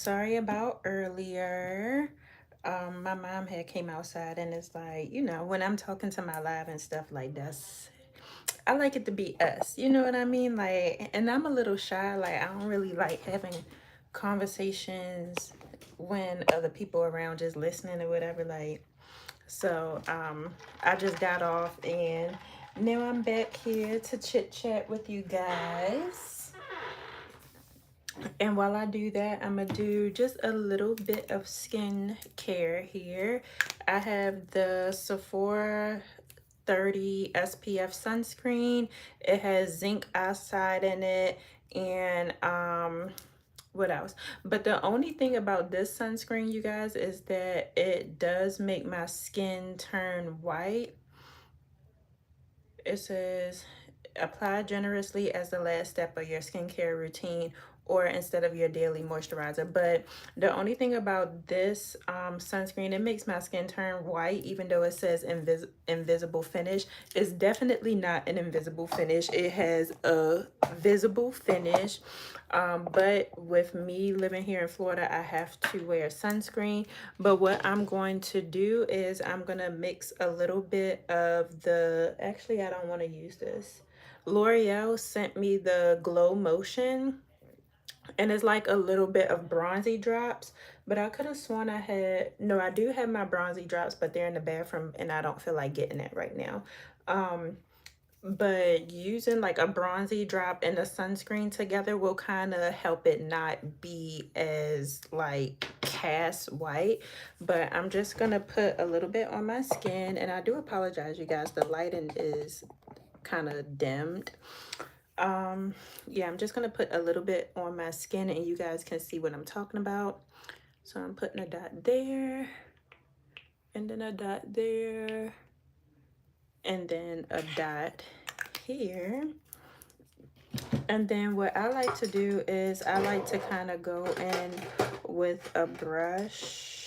Sorry about earlier. My mom had came outside and it's like, when I'm talking to my live and stuff like that's I like it to be us. You know what I mean? Like, and I'm a little shy. Like, I don't really like having conversations when other people around just listening or whatever. Like, so I just got off and now I'm back here to chit chat with you guys. And while I do that, I'm gonna do just a little bit of skin care here. I have the Sephora 30 SPF sunscreen. It has zinc oxide in it and what else? But the only thing about this sunscreen, you guys, is that it does make my skin turn white. It says apply generously as the last step of your skincare routine or instead of your daily moisturizer. But the only thing about this sunscreen, it makes my skin turn white even though it says invisible finish. It's definitely not an invisible finish. It has a visible finish. But with me living here in Florida, I have to wear sunscreen. But what I'm going to do is I'm going to mix a little bit of actually, I don't want to use this. L'Oreal sent me the Glow Motion and it's like a little bit of bronzy drops, but I could have sworn no, I do have my bronzy drops, but they're in the bathroom and I don't feel like getting it right now. Um, but using like a bronzy drop and a sunscreen together will kind of help it not be as like cast white. But I'm just gonna put a little bit on my skin, and I do apologize, you guys, the lighting is kind of dimmed. Yeah, I'm just gonna put a little bit on my skin and you guys can see what I'm talking about. So I'm putting a dot there and then a dot there and then a dot here. And then what I like to do is I like to kind of go in with a brush.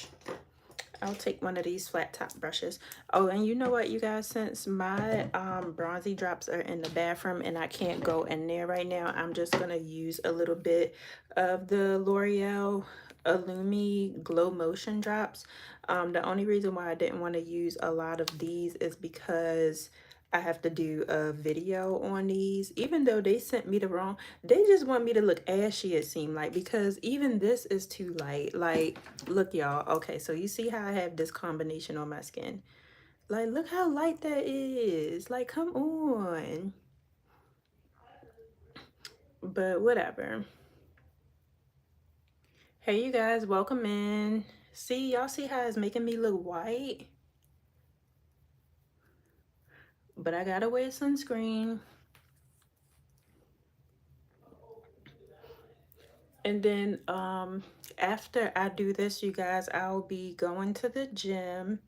I'll take one of these flat top brushes. Oh, and you know what, you guys, since my bronzy drops are in the bathroom and I can't go in there right now, I'm just gonna use a little bit of the L'Oreal Alumni Glow Motion drops. The only reason why I didn't want to use a lot of these is because I have to do a video on these. Even though they sent me the wrong, they just want me to look ashy, it seemed like, because even this is too light. Like, look, y'all. Okay, so you see how I have this combination on my skin. Like, look how light that is. Like, come on. But whatever. Hey, you guys, welcome in. See, y'all see how it's making me look white? But I gotta wear sunscreen. And then after I do this, you guys, I'll be going to the gym.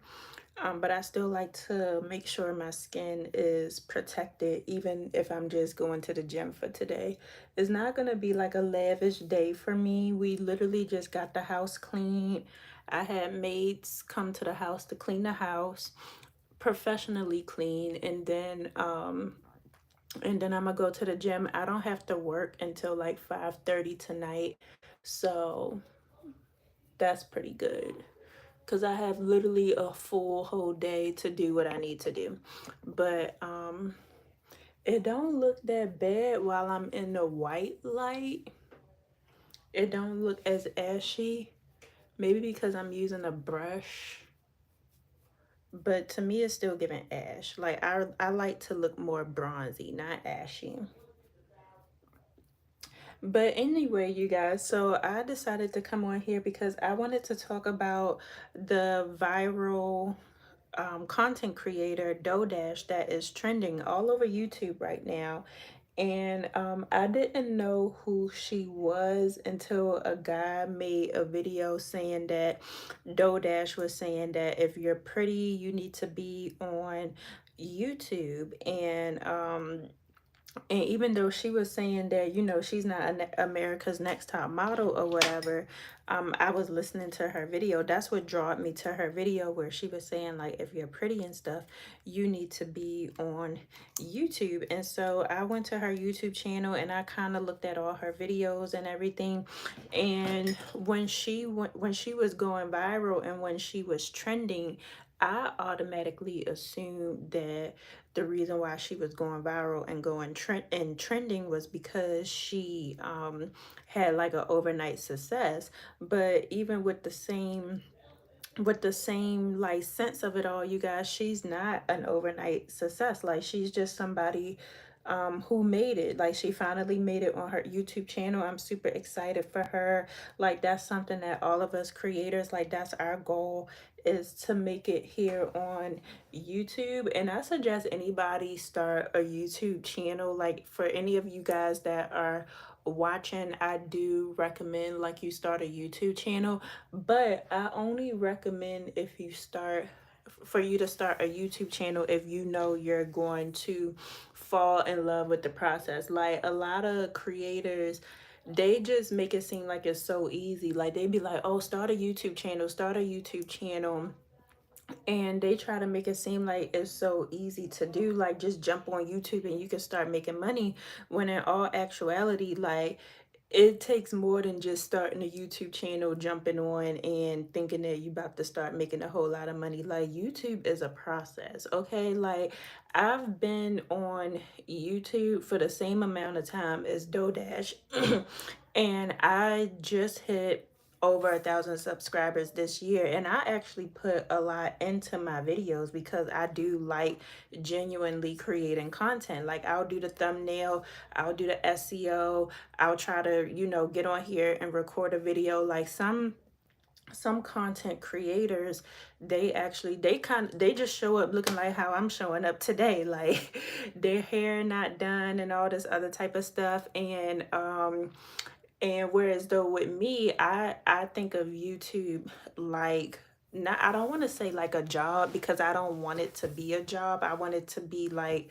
But I still like to make sure my skin is protected, even if I'm just going to the gym for today. It's not gonna be like a lavish day for me. We literally just got the house cleaned. I had maids come to the house to clean the house, professionally clean, and then I'm gonna go to the gym. I don't have to work until like 5:30 tonight. So that's pretty good because I have literally a full whole day to do what I need to do. But it don't look that bad while I'm in the white light. It don't look as ashy. Maybe because I'm using a brush. But to me, it's still giving ash. Like I like to look more bronzy, not ashy. But anyway, you guys, so I decided to come on here because I wanted to talk about the viral content creator Dodash that is trending all over YouTube right now. And I didn't know who she was until a guy made a video saying that Dodash was saying that if you're pretty, you need to be on YouTube. And And even though she was saying that, you know, she's not America's Next Top Model or whatever, I was listening to her video. That's what drawed me to her video, where she was saying, like, if you're pretty and stuff, you need to be on YouTube. And so I went to her YouTube channel and I kind of looked at all her videos and everything. And when she was going viral and when she was trending, I automatically assumed that the reason why she was going viral and going trending was because she had like an overnight success. But even with the same like sense of it all, you guys, she's not an overnight success. Like, she's just somebody who made it. Like, she finally made it on her YouTube channel. I'm super excited for her. Like, that's something that all of us creators, like, that's our goal, is to make it here on YouTube. And I suggest anybody start a YouTube channel. Like, for any of you guys that are watching, I do recommend, like, you start a YouTube channel. But I only recommend, if you start, for you to start a YouTube channel if you know you're going to fall in love with the process. Like, a lot of creators, they just make it seem like it's so easy. Like, they be like, oh, start a YouTube channel, start a YouTube channel. And they try to make it seem like it's so easy to do, like, just jump on YouTube and you can start making money, when in all actuality, like, it takes more than just starting a YouTube channel, jumping on and thinking that you about to start making a whole lot of money. Like, YouTube is a process, okay? Like, I've been on YouTube for the same amount of time as DoorDash, and I just hit over 1,000 subscribers this year. And I actually put a lot into my videos because I do like genuinely creating content. Like, I'll do the thumbnail, I'll do the SEO, I'll try to, you know, get on here and record a video. Like, some content creators, they just show up looking like how I'm showing up today, like their hair not done and all this other type of stuff. And whereas though with me, I think of YouTube like, not, I don't want to say like a job, because I don't want it to be a job. I want it to be like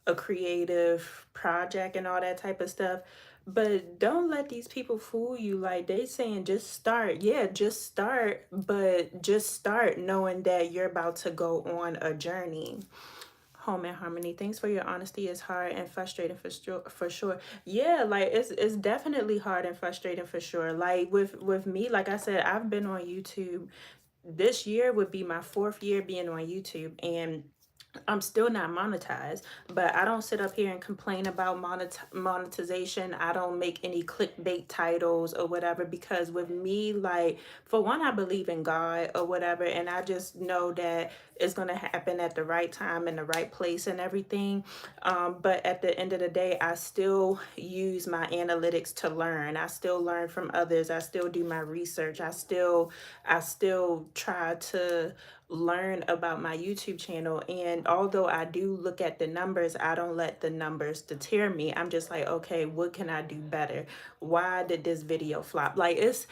a creative project and all that type of stuff. But don't let these people fool you. Like, they saying just start. Yeah, just start, but just start knowing that you're about to go on a journey. Home and Harmony, thanks for your honesty. It's hard and frustrating for sure. Yeah, like, it's definitely hard and frustrating for sure. Like, with me, like I said, I've been on YouTube. This year would be my 4th year being on YouTube, and I'm still not monetized. But I don't sit up here and complain about monetization. I don't make any clickbait titles or whatever, because with me, like, for one, I believe in God or whatever, and I just know that it's going to happen at the right time and the right place and everything. But at the end of the day, I still use my analytics to learn. I still learn from others. I still do my research. I still try to learn about my YouTube channel. And although I do look at the numbers, I don't let the numbers deter me. I'm just like, okay, what can I do better? Why did this video flop? Like, it's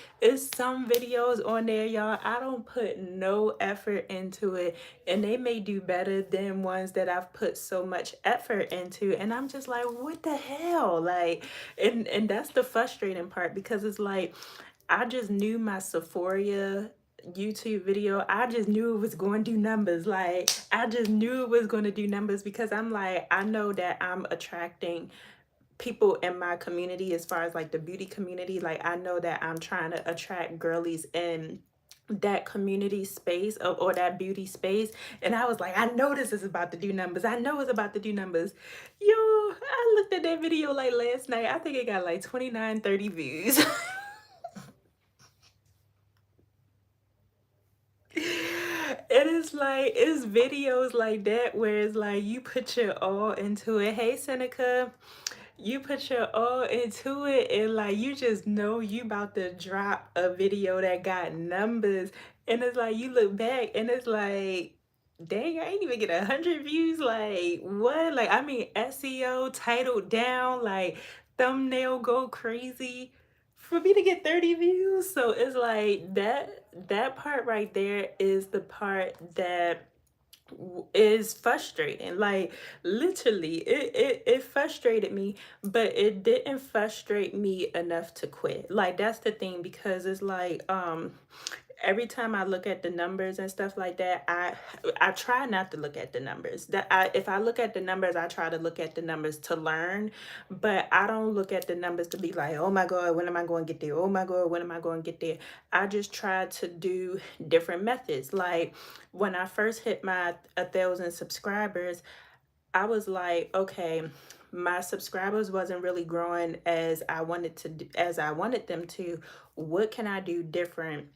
some videos on there, y'all, I don't put no effort into it, and they may do better than ones that I've put so much effort into. And I'm just like, what the hell? Like, and that's the frustrating part, because it's like, I just knew my Sephora YouTube video, I just knew it was going to do numbers. Like, I just knew it was going to do numbers, because I'm like, I know that I'm attracting people in my community, as far as like the beauty community. Like, I know that I'm trying to attract girlies in that community space, or that beauty space. And I was like, I know this is about to do numbers. I know it's about to do numbers. Yo, I looked at that video like last night. I think it got like 29, 30 views. It is like, it's videos like that where it's like you put your all into it. Hey, Seneca, you put your all into it, and like, you just know you about to drop a video that got numbers. And it's like, you look back and it's like, dang, I ain't even get 100 views. Like, what? Like, I mean, SEO, title down, like, thumbnail go crazy, for me to get 30 views. So it's like, that part right there is the part that is frustrating. Like literally, it frustrated me, but it didn't frustrate me enough to quit. Like that's the thing, because it's like every time I look at the numbers and stuff like that, I try not to look at the numbers. If I look at the numbers, I try to look at the numbers to learn, but I don't look at the numbers to be like, oh my God, when am I going to get there? Oh my God, when am I going to get there? I just try to do different methods. Like when I first hit my 1,000 subscribers, I was like, okay, my subscribers wasn't really growing as I wanted as I wanted them to. What can I do different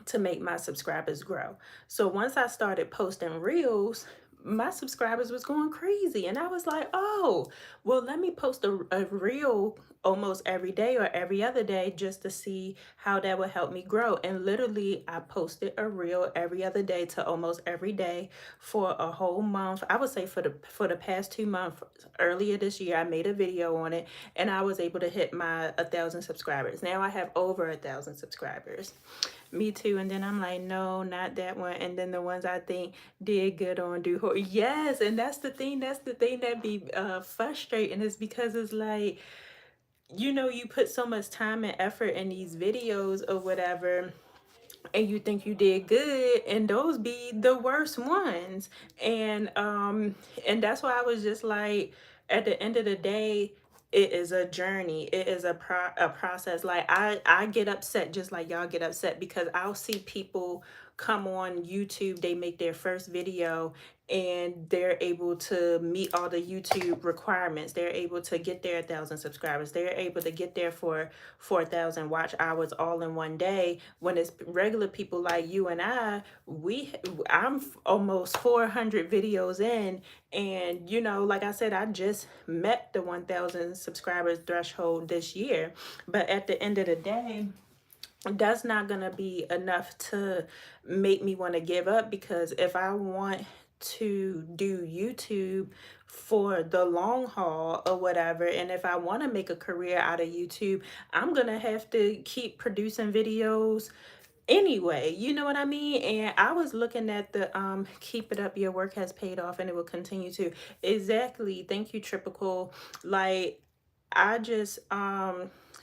to make my subscribers grow? So once I started posting reels, my subscribers was going crazy. And I was like, oh, well, let me post a reel almost every day or every other day just to see how that would help me grow. And literally, I posted a reel every other day to almost every day for a whole month. I would say for the past 2 months. Earlier this year, I made a video on it, and I was able to hit my 1,000 subscribers. Now I have over 1,000 subscribers. Me too. And then I'm like, no, not that one. And then the ones I think did good on do yes. And that's the thing. That's the thing that be frustrating, is because it's like, you put so much time and effort in these videos or whatever, and you think you did good, and those be the worst ones. And that's why I was just like, at the end of the day, it is a journey. It is a process. Like I get upset just like y'all get upset, because I'll see people come on YouTube, they make their first video, and they're able to meet all the YouTube requirements. They're able to get their 1,000 subscribers. They're able to get there for 4,000 watch hours all in one day. When it's regular people like you and I'm almost 400 videos in, and like I said, I just met the 1,000 subscribers threshold this year. But at the end of the day, that's not gonna be enough to make me want to give up, because if I want to do YouTube for the long haul or whatever, and if I want to make a career out of YouTube, I'm gonna have to keep producing videos anyway. You know what I mean? And I was looking at the keep it up, your work has paid off and it will continue to. Exactly. Thank you, Tripical. Like I just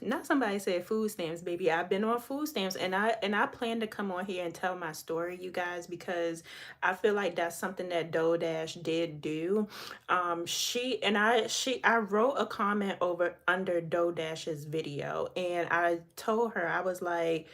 not somebody said food stamps, baby. I've been on food stamps, and I plan to come on here and tell my story, you guys, because I feel like that's something that DoorDash did do. I wrote a comment over under DoorDash's video, and I told her, I was like,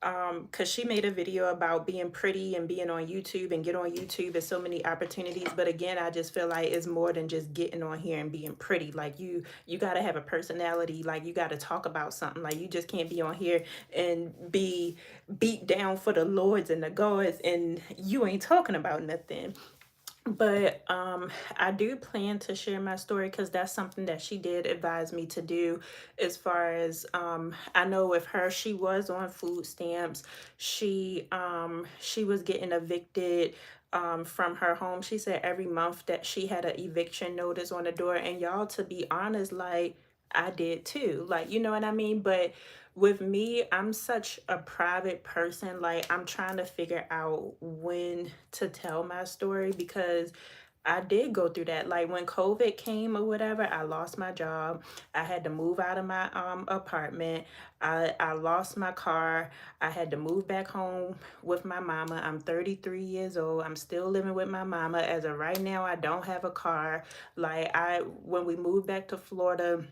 because she made a video about being pretty and being on YouTube, and get on YouTube, there's so many opportunities. But again, I just feel like it's more than just getting on here and being pretty. Like you got to have a personality. Like you got to talk about something. Like you just can't be on here and be beat down for the lords and the gods and you ain't talking about nothing. But I do plan to share my story, because that's something that she did advise me to do. As far as I know, with her, she was on food stamps. She was getting evicted from her home. She said every month that she had an eviction notice on the door. And y'all, to be honest, like I did too. Like, you know what I mean? But with me, I'm such a private person. Like I'm trying to figure out when to tell my story, because I did go through that. Like when COVID came or whatever, I lost my job. I had to move out of my apartment. I lost my car. I had to move back home with my mama. I'm 33 years old. I'm still living with my mama. As of right now, I don't have a car. Like when we moved back to Florida,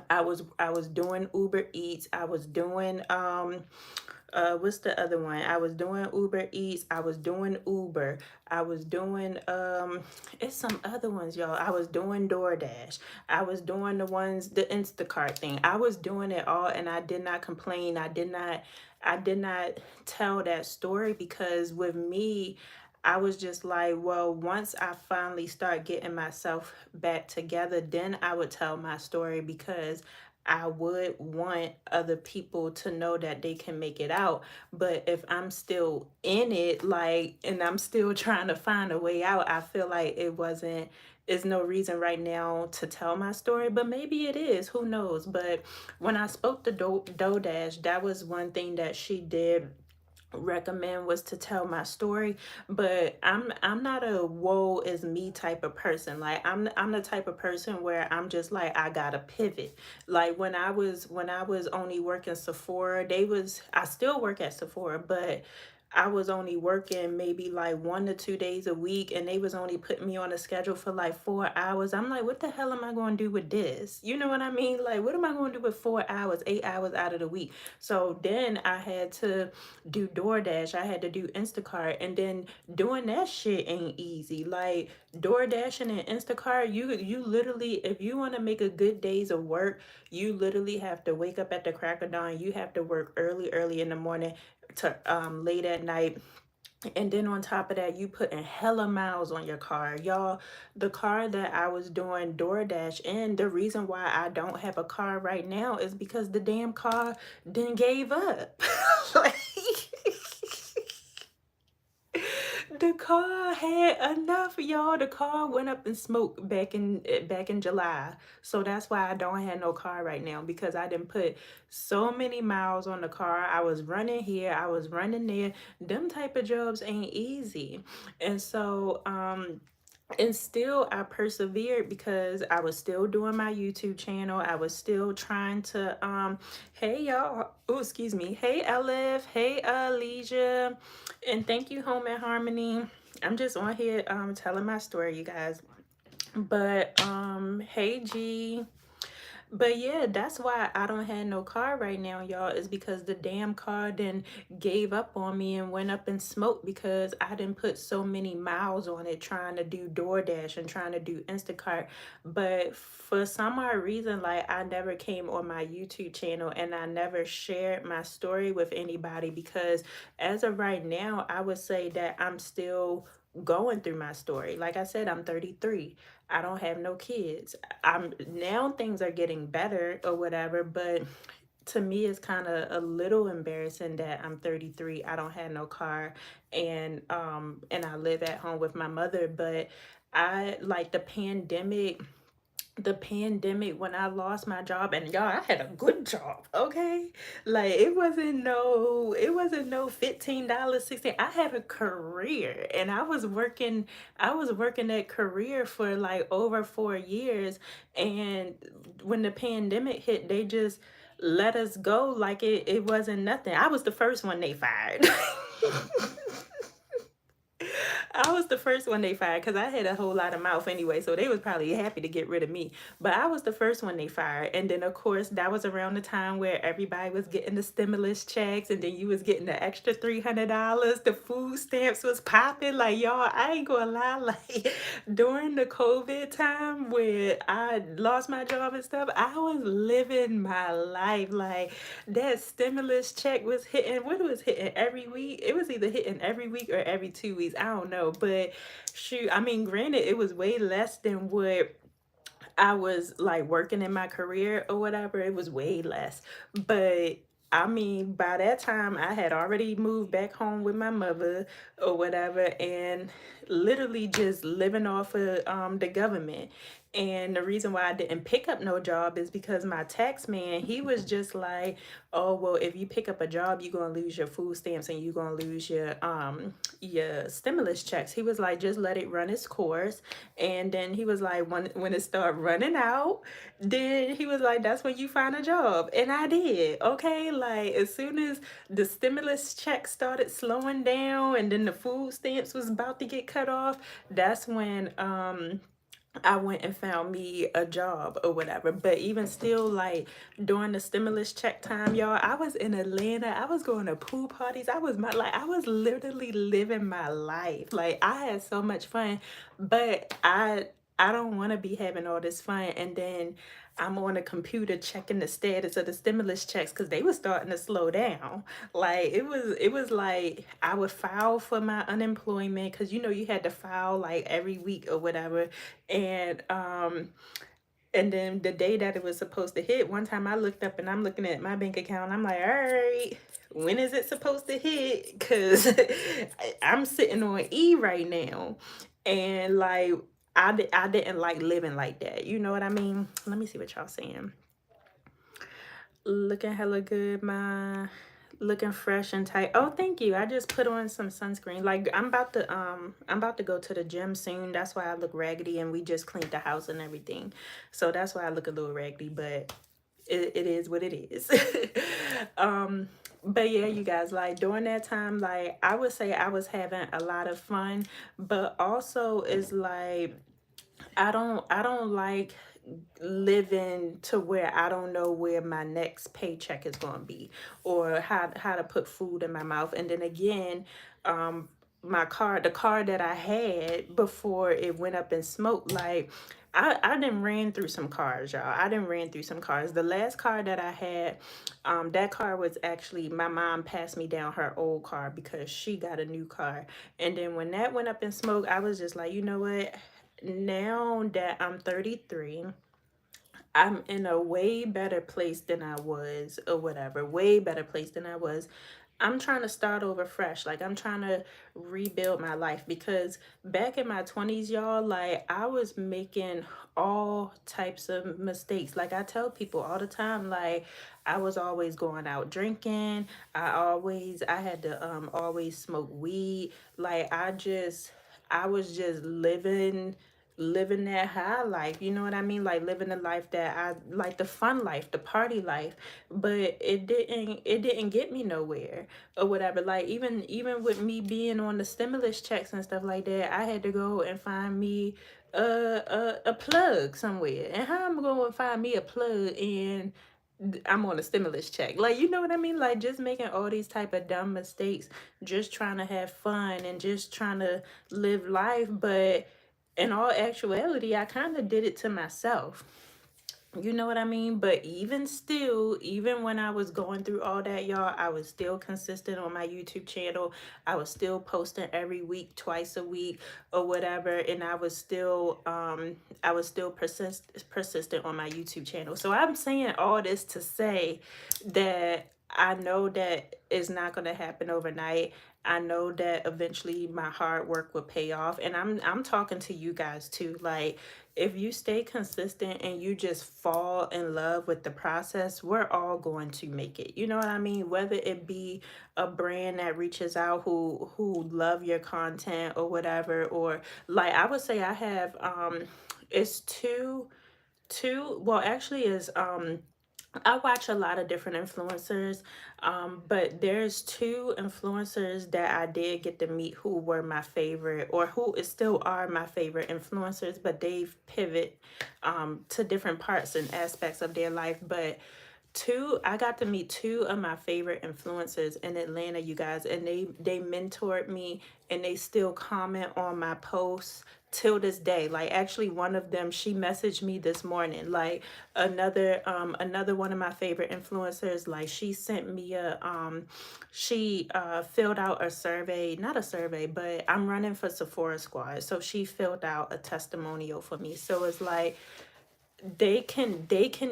I was doing Uber Eats. I was doing what's the other one? I was doing Uber Eats. I was doing Uber. I was doing it's some other ones, y'all. I was doing DoorDash. I was doing the Instacart thing. I was doing it all, and I did not complain. I did not tell that story, because with me, I was just like, well, once I finally start getting myself back together, then I would tell my story, because I would want other people to know that they can make it out. But if I'm still in it, like, and I'm still trying to find a way out, I feel like it's no reason right now to tell my story, but maybe it is, who knows. But when I spoke to DoorDash, that was one thing that she did recommend was to tell my story. But I'm not a woe is me type of person. Like I'm the type of person where I'm just like, I gotta pivot. Like when I was only working Sephora, I still work at Sephora, but I was only working maybe like 1 to 2 days a week, and they was only putting me on a schedule for like 4 hours. I'm like, what the hell am I going to do with this? You know what I mean? Like, what am I going to do with 4 hours, 8 hours out of the week? So then I had to do DoorDash, I had to do Instacart, and then doing that shit ain't easy. Like DoorDashing and Instacart, you literally, if you want to make a good days of work, you literally have to wake up at the crack of dawn. You have to work early in the morning to late at night. And then on top of that, you putting hella miles on your car. Y'all, the car that I was doing DoorDash in, the reason why I don't have a car right now is because the damn car then gave up. Like, the car had enough, y'all. The car went up in smoke back in July. So that's why I don't have no car right now, because I didn't put so many miles on the car. I was running here, I was running there. Them type of jobs ain't easy. And so and still I persevered because I was still doing my YouTube channel. I was still trying to hey y'all, oh excuse me, hey Elif, hey Leisha, and thank you Home and Harmony. I'm just on here telling my story, you guys. But hey G. But yeah, that's why I don't have no car right now, y'all, is because the damn car then gave up on me and went up in smoke because I didn't put so many miles on it trying to do DoorDash and trying to do Instacart. But for some odd reason, like I never came on my YouTube channel and I never shared my story with anybody, because as of right now, I would say that I'm still going through my story. Like I said, I'm 33. I don't have no kids. I'm now things are getting better or whatever, but to me it's kind of a little embarrassing that I'm 33, I don't have no car, and I live at home with my mother. But I like the pandemic when I lost my job, and y'all, I had a good job, okay? Like it wasn't no $15, 16. I had a career, and I was working that career for like over 4 years. And when the pandemic hit, they just let us go like it wasn't nothing. I was the first one they fired. I was the first one they fired because I had a whole lot of mouth anyway, so they was probably happy to get rid of me. But I was the first one they fired, and then of course that was around the time where everybody was getting the stimulus checks, and then you was getting the extra $300. The food stamps was popping. Like y'all, I ain't gonna lie, like during the COVID time where I lost my job and stuff, I was living my life. Like that stimulus check was hitting. What, it was hitting every week? It was either hitting every week or every 2 weeks. I don't know. But shoot, I mean, granted, it was way less than what I was like working in my career or whatever. It was way less. But I mean, by that time, I had already moved back home with my mother or whatever, and literally just living off of the government. And the reason why I didn't pick up no job is because my tax man, he was just like, oh, well, if you pick up a job, you're gonna lose your food stamps and you're gonna lose your stimulus checks. He was like, just let it run its course. And then he was like, when it started running out, then he was like, that's when you find a job. And I did. Okay. Like as soon as the stimulus check started slowing down and then the food stamps was about to get cut off, that's when I went and found me a job or whatever. But even still, like during the stimulus check time, y'all, I was in Atlanta. I was going to pool parties. I was literally living my life. Like I had so much fun, but I don't want to be having all this fun and then I'm on a computer checking the status of the stimulus checks because they were starting to slow down. Like it was like I would file for my unemployment because you had to file like every week or whatever. And then the day that it was supposed to hit, one time I looked up and I'm looking at my bank account. I'm like, all right, when is it supposed to hit? Because I'm sitting on E right now. And like, I didn't like living like that. You know what I mean? Let me see what y'all saying. Looking hella good, my Looking fresh and tight. Oh, thank you. I just put on some sunscreen. Like I'm about to go to the gym soon. That's why I look raggedy, and we just cleaned the house and everything. So that's why I look a little raggedy, but it is what it is. um but yeah, you guys, like during that time, like I would say I was having a lot of fun, but also it's like I don't like living to where I don't know where my next paycheck is going to be, or how to put food in my mouth. And then again, um the car that I had before it went up in smoke, like I didn't ran through some cars, y'all. I didn't ran through some cars. The last car that I had, that car was actually, my mom passed me down her old car because she got a new car. And then when that went up in smoke, I was just like, you know what? Now that I'm 33, I'm in a way better place than I was, or whatever, way better place than I was. I'm trying to start over fresh. Like, I'm trying to rebuild my life, because back in my 20s, y'all, like I was making all types of mistakes. Like I tell people all the time, like I was always going out drinking. I had to always smoke weed. Like I was just living that high life, you know what I mean? Like living the life that I like, the fun life, the party life. But it didn't get me nowhere, or whatever. Like even with me being on the stimulus checks and stuff like that, I had to go and find me a plug somewhere. And how I'm going to find me a plug and I'm on a stimulus check? Like, you know what I mean? Like just making all these type of dumb mistakes, just trying to have fun and just trying to live life. But in all actuality, I kind of did it to myself. You know what I mean? But even still, even when I was going through all that, y'all, I was still consistent on my YouTube channel. I was still posting every week, twice a week, or whatever, and I was still persistent on my YouTube channel. So I'm saying all this to say that I know that it's not going to happen overnight. I know that eventually my hard work will pay off, and I'm talking to you guys too. Like, if you stay consistent and you just fall in love with the process, we're all going to make it. You know what I mean? Whether it be a brand that reaches out who love your content or whatever, or like I would say I have it's two, well actually is I watch a lot of different influencers, but there's two influencers that I did get to meet who were my favorite, or who is still are my favorite influencers, but they've pivot to different parts and aspects of their life. But I got to meet two of my favorite influencers in Atlanta, you guys, and they mentored me, and they still comment on my posts till this day. Like actually one of them, she messaged me this morning. Like another one of my favorite influencers, like she sent me she filled out a survey, not a survey, but I'm running for Sephora Squad. So she filled out a testimonial for me. So it's like they can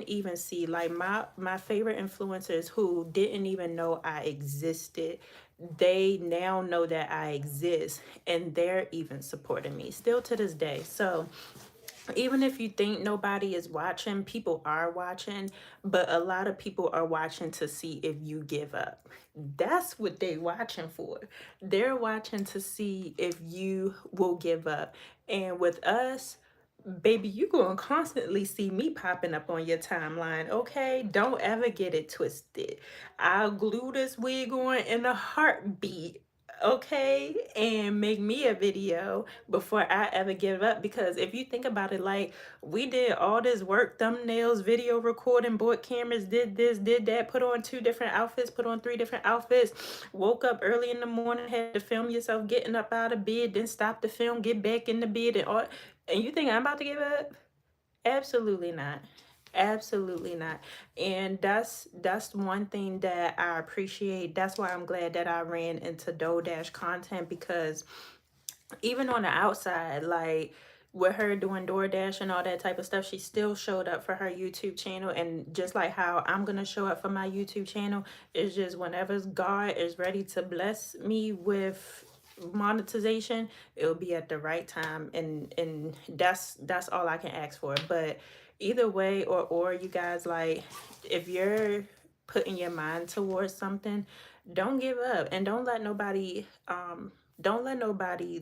even see, like my favorite influencers who didn't even know I existed, they now know that I exist, and they're even supporting me still to this day. So even if you think nobody is watching, people are watching, but a lot of people are watching to see if you give up. That's what they watching for. They're watching to see if you will give up. And with us, baby, you gonna constantly see me popping up on your timeline, okay? Don't ever get it twisted. I'll glue this wig on in a heartbeat, okay? And make me a video before I ever give up. Because if you think about it, like we did all this work, thumbnails, video recording, bought cameras, did this, did that, put on 2 different outfits, put on 3 different outfits, woke up early in the morning, had to film yourself getting up out of bed, then stop the film, get back in the bed, and you think I'm about to give up? Absolutely not. Absolutely not. And that's one thing that I appreciate. That's why I'm glad that I ran into DoorDash content, because even on the outside, like with her doing DoorDash and all that type of stuff, she still showed up for her YouTube channel. And just like how I'm gonna show up for my YouTube channel, it's just whenever God is ready to bless me with monetization, it'll be at the right time, and that's all I can ask for. But either way, or you guys, like if you're putting your mind towards something, Don't give up, and don't let nobody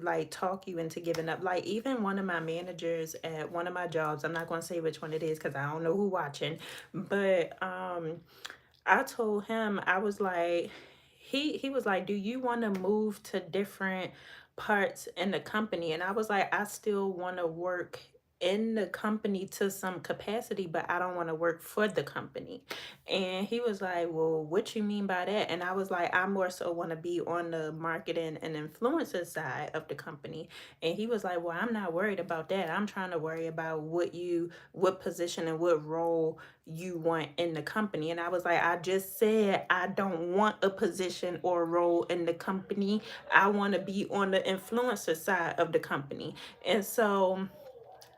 like talk you into giving up. Like even one of my managers at one of my jobs, I'm not going to say which one it is because I don't know who watching, but I told him, I was like, he was like, do you want to move to different parts in the company? And I was like, I still want to work in the company to some capacity, but I don't want to work for the company. And he was like, well, what you mean by that? And I was like, I more so want to be on the marketing and influencer side of the company. And he was like, well, I'm not worried about that. I'm trying to worry about what position and what role you want in the company. And I was like, I just said I don't want a position or role in the company. I want to be on the influencer side of the company. And so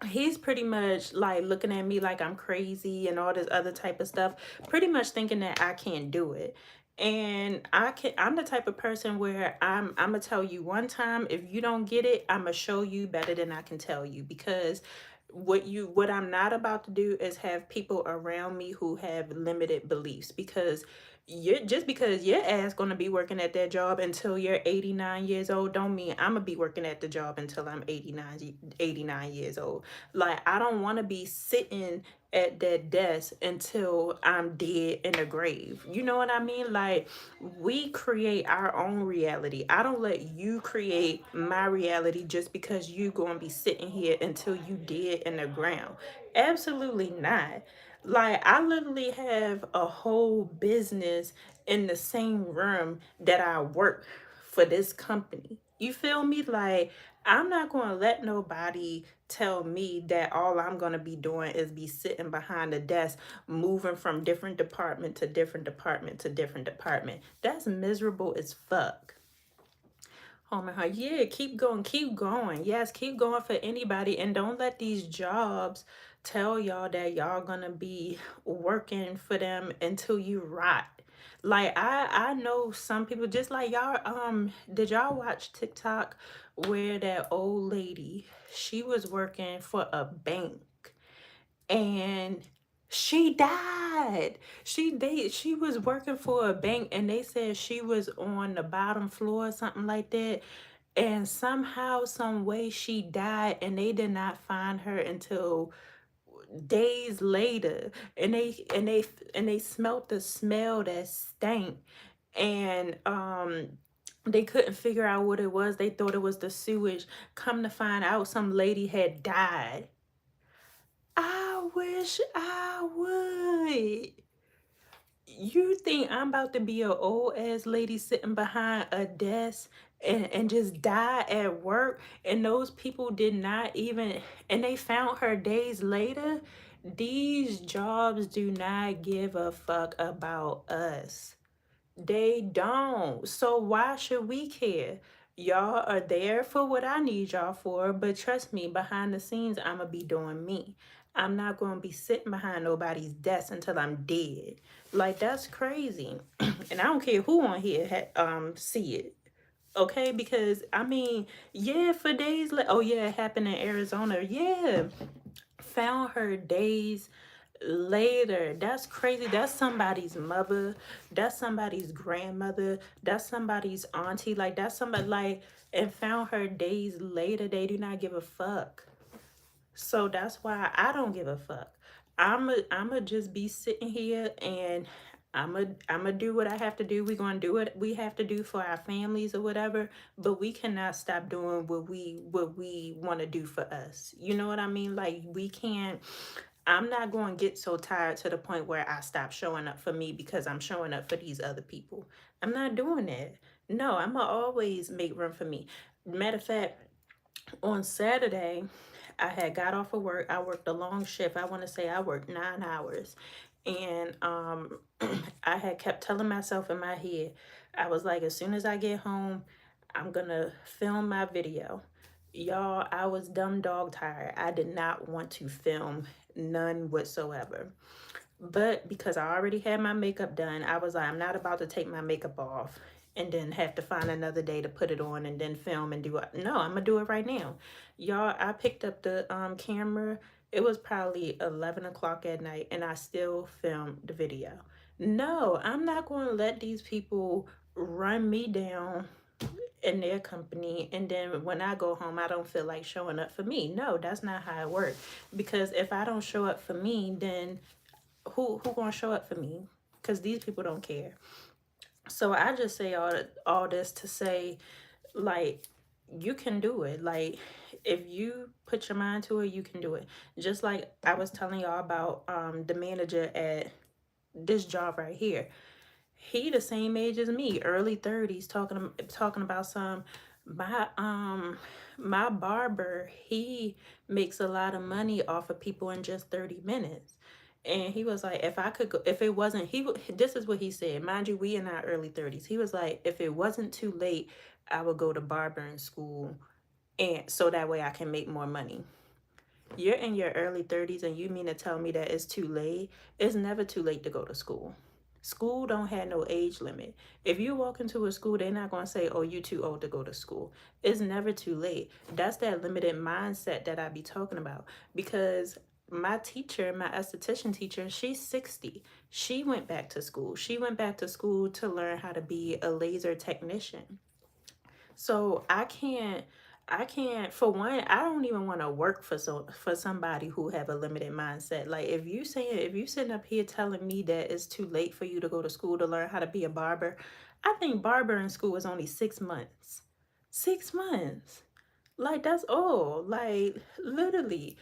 he's pretty much like looking at me like I'm crazy and all this other type of stuff, pretty much thinking that I can't do it. And I'm the type of person where I'm gonna tell you one time, if you don't get it, I'm gonna show you better than I can tell you. Because what I'm not about to do is have people around me who have limited beliefs. Because you're just because your ass gonna be working at that job until you're 89 years old don't mean I'm gonna be working at the job until I'm 89 years old. Like I don't want to be sitting at that desk until I'm dead in the grave. You know what I mean? Like we create our own reality. I don't let you create my reality just because you going to be sitting here until you dead in the ground. Absolutely not. Like I literally have a whole business in the same room that I work for this company. You feel me? Like I'm not going to let nobody tell me that all I'm going to be doing is be sitting behind a desk moving from different department to different department to different department. That's miserable as fuck. Oh my God. Yeah, keep going, keep going. Yes, keep going for anybody. And don't let these jobs tell y'all that y'all gonna be working for them until you rot. Like I know some people just like y'all did y'all watch TikTok where that old lady, she was working for a bank and she died. She was working for a bank and they said she was on the bottom floor or something like that. And somehow, some way she died and they did not find her until days later. And they smelt the smell that stank. And they couldn't figure out what it was. They thought it was the sewage. Come to find out some lady had died. I wish I would. You think I'm about to be an old ass lady sitting behind a desk and just die at work? And those people did not even, and they found her days later. These jobs do not give a fuck about us. They don't. So why should we care? Y'all are there for what I need y'all for, but trust me, behind the scenes, I'ma be doing me. I'm not gonna be sitting behind nobody's desk until I'm dead. Like that's crazy. And I don't care who on here see it. Okay, because I mean, yeah, for days like oh yeah, it happened in Arizona. Yeah. Found her days later. That's crazy. That's somebody's mother. That's somebody's grandmother. That's somebody's auntie. Like that's somebody like and found her days later. They do not give a fuck. So that's why I don't give a fuck. I'm a just be sitting here and I'm a do what I have to do. We're going to do what we have to do for our families or whatever, but we cannot stop doing what we want to do for us. You know what I mean? Like we can't I'm not going to get so tired to the point where I stop showing up for me because I'm showing up for these other people. I'm not doing that. No, I'm going to always make room for me. Matter of fact, on Saturday, I had got off of work. I worked a long shift. I want to say I worked 9 hours. And I had kept telling myself in my head, I was like, as soon as I get home, I'm going to film my video. Y'all, I was dumb dog tired. I did not want to film none whatsoever. But because I already had my makeup done, I was like, I'm not about to take my makeup off and then have to find another day to put it on and then film and do it. No, I'm gonna do it right now. Y'all, I picked up the camera. It was probably 11 o'clock at night and I still filmed the video. No, I'm not going to let these people run me down in their company, and then when I go home I don't feel like showing up for me. No, that's not how it works. Because if I don't show up for me, then who gonna show up for me? Because these people don't care. So I just say all this to say, like, you can do it. Like, if you put your mind to it, you can do it. Just like I was telling y'all about the manager at this job right here. He the same age as me, early 30s, talking about some, my my barber, he makes a lot of money off of people in just 30 minutes. And he was like, if I could go, if it wasn't, this is what he said. Mind you, we in our early 30s. He was like, if it wasn't too late, I would go to barbering school, and so that way I can make more money. You're in your early 30s and you mean to tell me that it's too late? It's never too late to go to school. School don't have no age limit. If you walk into a school, they're not going to say, oh, you too old to go to school. It's never too late. That's that limited mindset that I be talking about. Because my teacher, my esthetician teacher, she's 60. She went back to school. She went back to school to learn how to be a laser technician. So I can't, for one, I don't even want to work for somebody who have a limited mindset. Like, if you sitting up here telling me that it's too late for you to go to school to learn how to be a barber, I think barbering school is only 6 months. 6 months. Like, that's all. Like, literally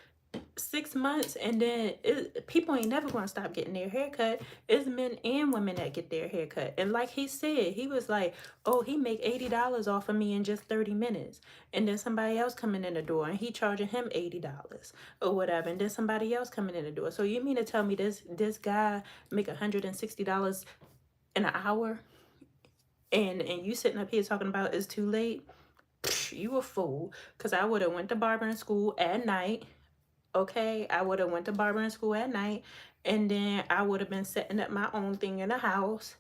6 months, and then people ain't never going to stop getting their hair cut. It's men and women that get their hair cut. And like he said, he was like, oh, he make $80 off of me in just 30 minutes. And then somebody else coming in the door and he charging him $80 or whatever. And then somebody else coming in the door. So you mean to tell me this guy make $160 in an hour, and you sitting up here talking about it's too late? You a fool. Because I would have went to barbering school at night. Okay, I would have went to barbering school at night, and then I would have been setting up my own thing in the house,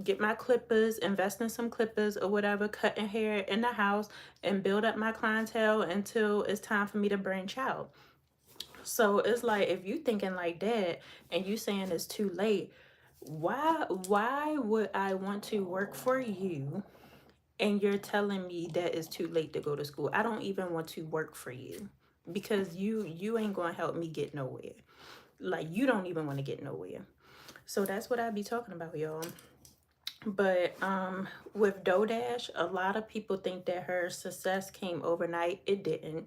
get my clippers, invest in some clippers or whatever, cutting hair in the house, and build up my clientele until it's time for me to branch out. So it's like, if you thinking like that and you saying it's too late, why would I want to work for you and you're telling me that it's too late to go to school? I don't even want to work for you, because you ain't gonna help me get nowhere. Like, you don't even want to get nowhere. So that's what I be talking about, y'all. But with DoorDash, a lot of people think that her success came overnight. It didn't.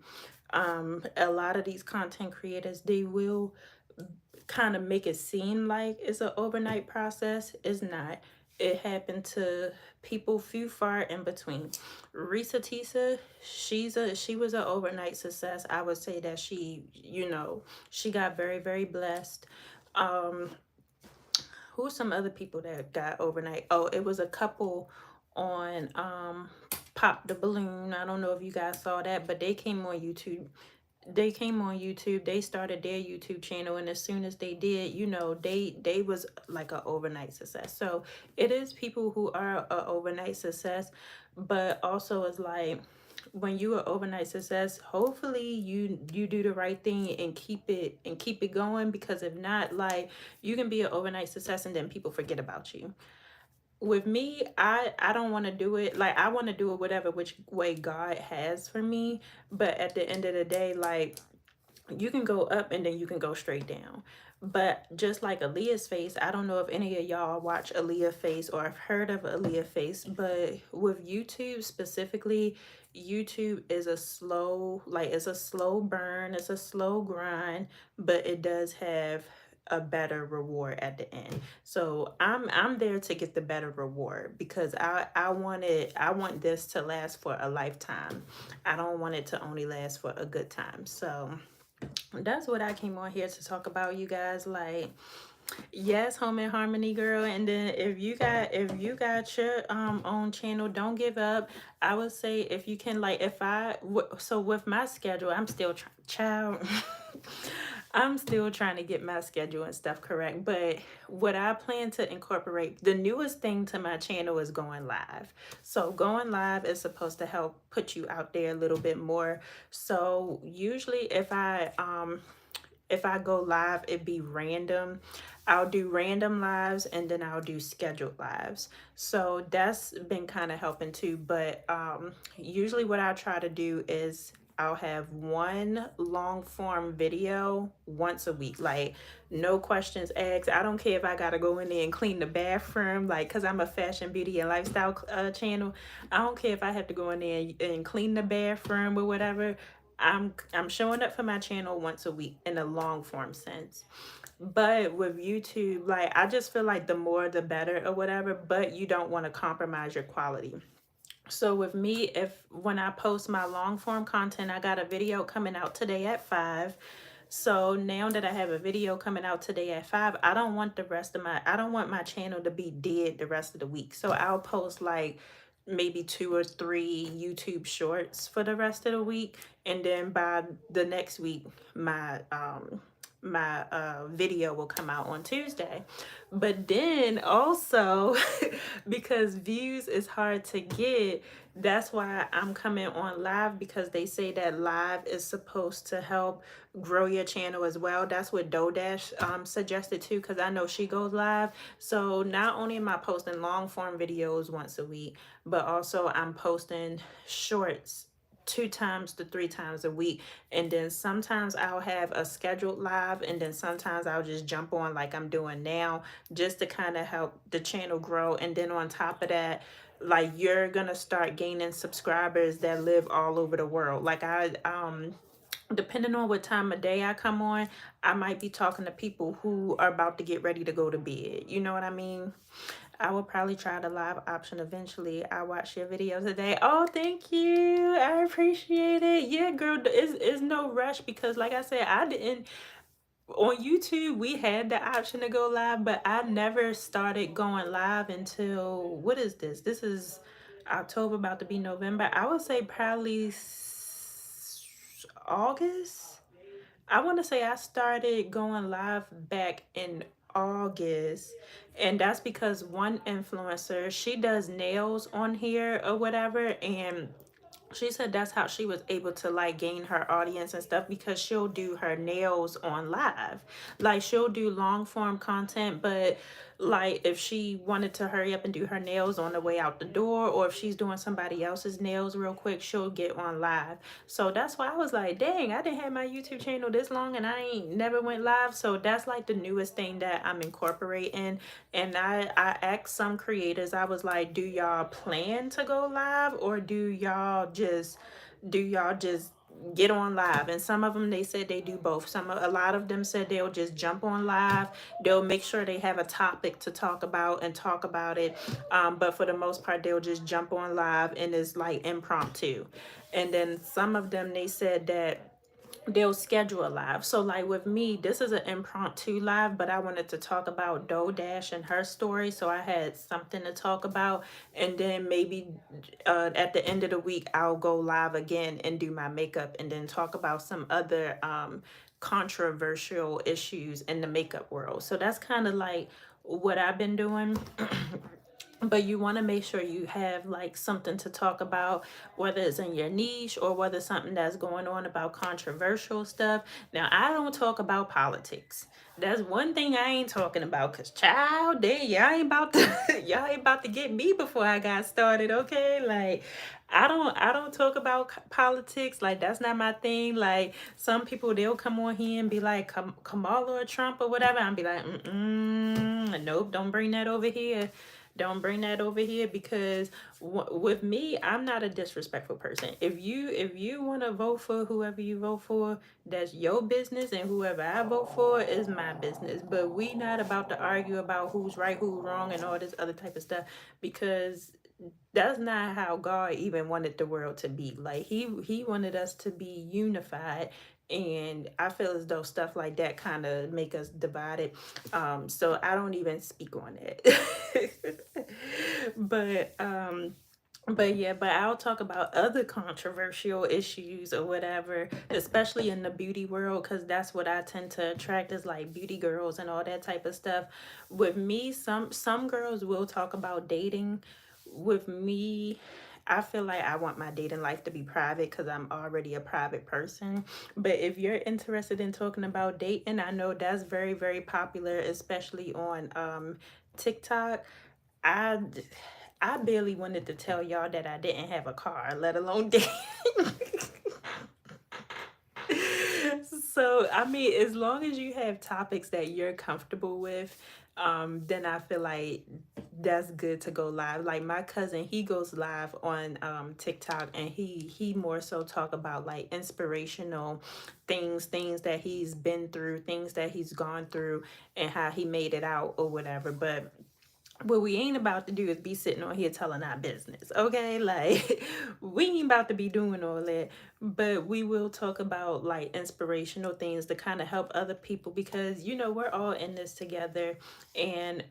A lot of these content creators, they will kind of make it seem like it's an overnight process. It's not. It happened to people few far in between. Risa Tisa, she was an overnight success. I would say that she got very, very blessed. Um, who's some other people that got overnight? Oh, it was a couple on Pop the Balloon. I don't know if you guys saw that, but they came on YouTube. They started their YouTube channel, and as soon as they did, they was like an overnight success. So it is people who are a overnight success, but also it's like, when you are overnight success, hopefully you do the right thing and keep it going. Because if not, like, you can be an overnight success and then people forget about you. With me, I don't want to do it. Like, I want to do it whatever which way God has for me. But at the end of the day, like, you can go up and then you can go straight down. But just like Aaliyah's Face, I don't know if any of y'all watch Aaliyah Face or have heard of Aaliyah Face, but with YouTube specifically, YouTube is it's a slow burn, it's a slow grind, but it does have a better reward at the end. So I'm there to get the better reward, because I want this to last for a lifetime. I don't want it to only last for a good time. So that's what I came on here to talk about, you guys. Like, yes, Home and Harmony, girl. And then if you got your own channel, don't give up. I would say, if you can, like, so with my schedule, I'm still child. I'm still trying to get my schedule and stuff correct. But what I plan to incorporate, the newest thing to my channel is going live. So going live is supposed to help put you out there a little bit more. So usually if I if I go live, it'd be random. I'll do random lives and then I'll do scheduled lives. So that's been kind of helping too. But usually what I try to do is I'll have one long form video once a week. Like, no questions asked. I don't care if I gotta go in there and clean the bathroom, like, cause I'm a fashion, beauty, and lifestyle channel. I don't care if I have to go in there and clean the bathroom or whatever. I'm showing up for my channel once a week in a long form sense. But with YouTube, like, I just feel like the more the better or whatever, but you don't want to compromise your quality. So with me, if when I post my long form content, I got a video coming out today at 5. So now that I have a video coming out today at 5, I don't want my channel to be dead the rest of the week. So I'll post like maybe 2 or 3 YouTube shorts for the rest of the week. And then by the next week, my video will come out on Tuesday. But then also, because views is hard to get, that's why I'm coming on live, because they say that live is supposed to help grow your channel as well. That's what DoDash suggested too, because I know she goes live. So not only am I posting long form videos once a week, but also I'm posting shorts 2 to 3 times a week. And then sometimes I'll have a scheduled live, and then sometimes I'll just jump on like I'm doing now, just to kind of help the channel grow. And then on top of that, like, you're gonna start gaining subscribers that live all over the world. Like, depending on what time of day I come on, I might be talking to people who are about to get ready to go to bed. You know what I mean? I will probably try the live option eventually. I watched your video today. Oh, thank you. I appreciate it. Yeah, girl, it's no rush, because like I said, I didn't on YouTube, we had the option to go live, but I never started going live until, what is this? This is October, about to be November. I would say probably August. I want to say I started going live back in August. And that's because one influencer, she does nails on here or whatever. And she said that's how she was able to like gain her audience and stuff, because she'll do her nails on live. Like, she'll do long form content, but like if she wanted to hurry up and do her nails on the way out the door, or if she's doing somebody else's nails real quick, she'll get on live. So that's why I was like, dang, I didn't have my YouTube channel this long and I ain't never went live. So that's like the newest thing that I'm incorporating. And I asked some creators, I was like, do y'all plan to go live, or do y'all just get on live? And some of them, they said they do both. A lot of them said they'll just jump on live. They'll make sure they have a topic to talk about and talk about it, but for the most part, they'll just jump on live and it's like impromptu. And then some of them, they said that they'll schedule a live. So like with me, this is an impromptu live, but I wanted to talk about DoDash and her story, so I had something to talk about. And then maybe at the end of the week, I'll go live again and do my makeup, and then talk about some other controversial issues in the makeup world. So that's kind of like what I've been doing. But you want to make sure you have like something to talk about, whether it's in your niche or whether something that's going on about controversial stuff. Now, I don't talk about politics. That's one thing I ain't talking about, because child, y'all ain't about to y'all ain't about to get me before I got started, okay? Like, I don't talk about politics. Like, that's not my thing. Like, some people, they'll come on here and be like, Kamala or Trump or whatever. I'll be like, nope, don't bring that over here. Don't bring that over here, because with me, I'm not a disrespectful person. If you want to vote for whoever you vote for, that's your business, and whoever I vote for is my business. But we not about to argue about who's right, who's wrong, and all this other type of stuff, because that's not how God even wanted the world to be. Like, he wanted us to be unified, and I feel as though stuff like that kind of make us divided. So I don't even speak on it. but yeah, but I'll talk about other controversial issues or whatever, especially in the beauty world, because that's what I tend to attract, is like beauty girls and all that type of stuff. With me, some girls will talk about dating. With me, I feel like I want my dating life to be private because I'm already a private person. But if you're interested in talking about dating, I know that's very, very popular, especially on TikTok. I I barely wanted to tell y'all that I didn't have a car, let alone date. So, I mean, as long as you have topics that you're comfortable with, then I feel like that's good to go live. Like my cousin, he goes live on TikTok, and he more so talk about like inspirational things that he's been through, things that he's gone through, and how he made it out or whatever. But what we ain't about to do is be sitting on here telling our business, okay? Like, we ain't about to be doing all that, but we will talk about like inspirational things to kind of help other people, because you know we're all in this together. And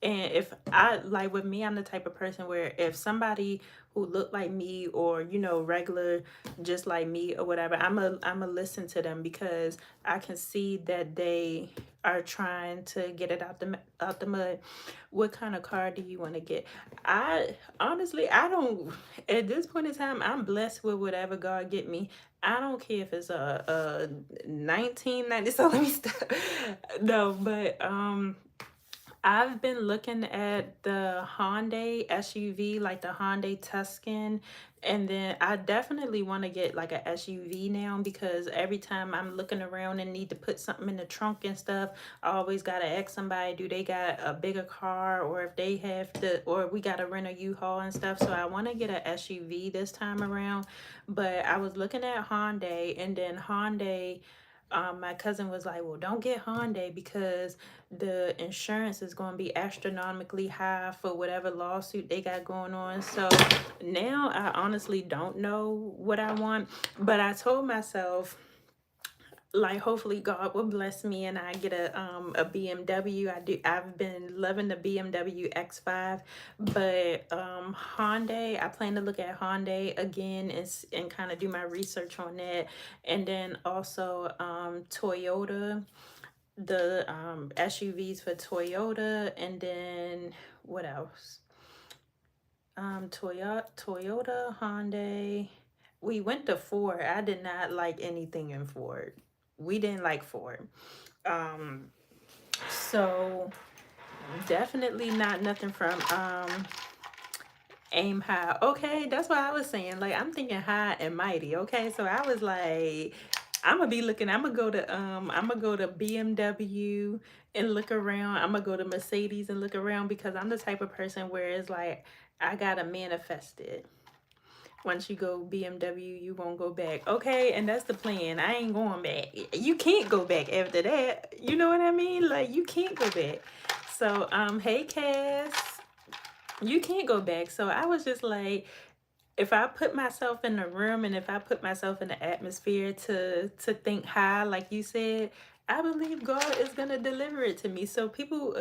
if I like, with me, I'm the type of person where if somebody who look like me, or you know, regular just like me or whatever, I'm a listen to them, because I can see that they are trying to get it out the mud. What kind of car do you want to get? I honestly, I don't, at this point in time, I'm blessed with whatever God get me. I don't care if it's a 1990. So let me stop. No, but I've been looking at the Hyundai SUV, like the Hyundai Tuscan, and then I definitely want to get like a SUV now, because every time I'm looking around and need to put something in the trunk and stuff, I always gotta ask somebody, do they got a bigger car, or if they have to, or we gotta rent a U-Haul and stuff. So I want to get a SUV this time around, but I was looking at Hyundai, and then Hyundai. My cousin was like, well, don't get Hyundai because the insurance is going to be astronomically high for whatever lawsuit they got going on. So now I honestly don't know what I want, but I told myself, like, hopefully God will bless me and I get a BMW. I've been loving the BMW X5, but Hyundai, I plan to look at Hyundai again, and kind of do my research on that. And then also Toyota, the SUVs for Toyota, and then what else? Toyota, Hyundai. We went to Ford. I did not like anything in Ford. We didn't like Ford. Um, so definitely not nothing from Aim High. Okay, that's what I was saying. Like, I'm thinking high and mighty. Okay, so I was like, I'm gonna be looking. I'm gonna go to BMW and look around. I'm gonna go to Mercedes and look around, because I'm the type of person where it's like I gotta manifest it. Once you go BMW, you won't go back. Okay, and that's the plan. I ain't going back. You can't go back after that. You know what I mean? Like, you can't go back. So, hey Cass, you can't go back. So I was just like, if I put myself in the room, and if I put myself in the atmosphere to think high, like you said, I believe God is gonna deliver it to me. So people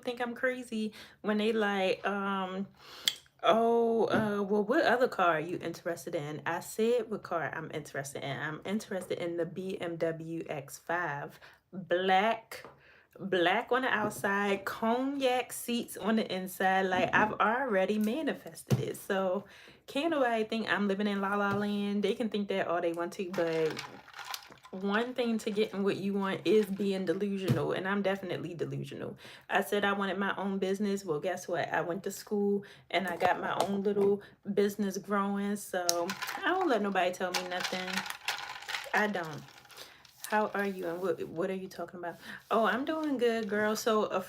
think I'm crazy when they like, oh, well, what other car are you interested in? I said what car I'm interested in. I'm interested in the BMW X5, black, black on the outside, cognac seats on the inside. Like, I've already manifested it. So can't nobody think I'm living in La La Land. They can think that all they want to, but one thing to getting what you want is being delusional, and I'm definitely delusional. I said I wanted my own business. Well, guess what? I went to school and I got my own little business growing. So I don't let nobody tell me nothing. I don't. How are you, and what are you talking about? Oh, I'm doing good, girl. So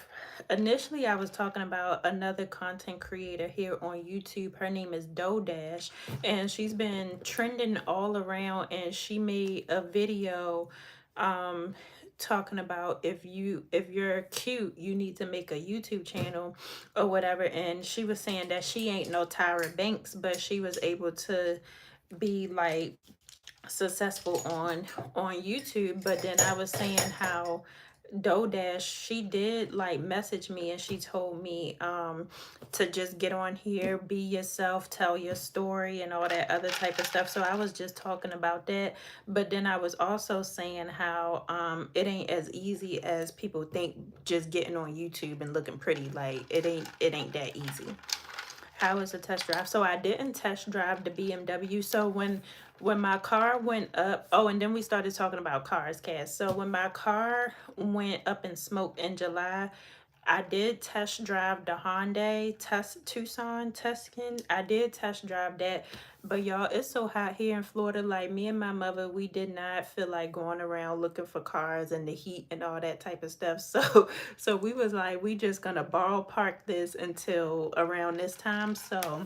initially I was talking about another content creator here on YouTube. Her name is Dash, and she's been trending all around, and she made a video talking about if you're cute, you need to make a YouTube channel or whatever. And she was saying that she ain't no Tyra Banks, but she was able to be like successful on YouTube. But then I was saying how Dash, she did like message me, and she told me to just get on here, be yourself, tell your story, and all that other type of stuff. So I was just talking about that. But then I was also saying how it ain't as easy as people think, just getting on YouTube and looking pretty. Like, it ain't that easy. How was the test drive? So I didn't test drive the BMW. So when my car went up, oh, and then we started talking about cars, Cass. So when my car went up in smoke in July, I did test drive the Hyundai Tucson Tuscan. I did test drive that, but y'all, it's so hot here in Florida. Like me and my mother, we did not feel like going around looking for cars and the heat and all that type of stuff. So we was like, we just gonna borrow park this until around this time. So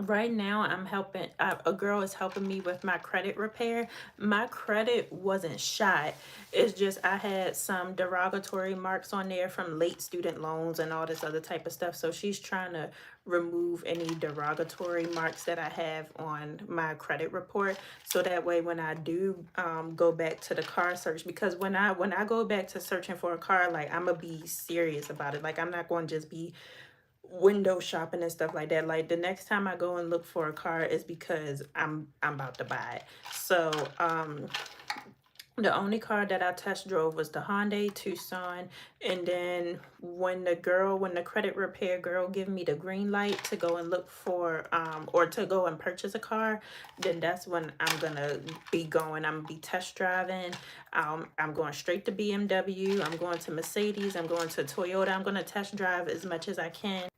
right now I'm helping, a girl is helping me with my credit repair. My credit wasn't shot. It's just I had some derogatory marks on there from late student loans and all this other type of stuff. So she's trying to remove any derogatory marks that I have on my credit report, so that way when I do go back to the car search, because when I go back to searching for a car, like I'm gonna be serious about it. Like I'm not going to just be window shopping and stuff like that. Like the next time I go and look for a car is because I'm about to buy it. So the only car that I test drove was the Hyundai Tucson. And then when the credit repair girl give me the green light to go and look for or to go and purchase a car, then that's when I'm gonna be going. I'm gonna be test driving. I'm going straight to BMW. I'm going to Mercedes. I'm going to Toyota. I'm gonna test drive as much as I can.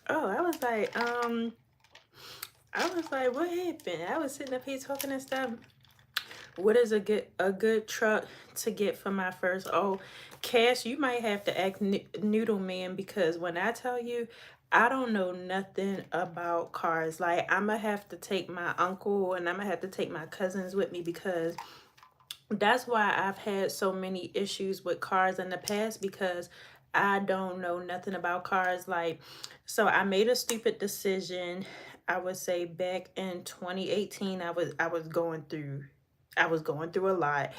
Oh, I was like, what happened? I was sitting up here talking and stuff. What is a good truck to get for my first? Oh, Cash, you might have to ask Noodle Man, because when I tell you, I don't know nothing about cars. Like I'm gonna have to take my uncle and I'm gonna have to take my cousins with me, because that's why I've had so many issues with cars in the past, because I don't know nothing about cars. Like, so I made a stupid decision. I would say back in 2018, I was going through a lot,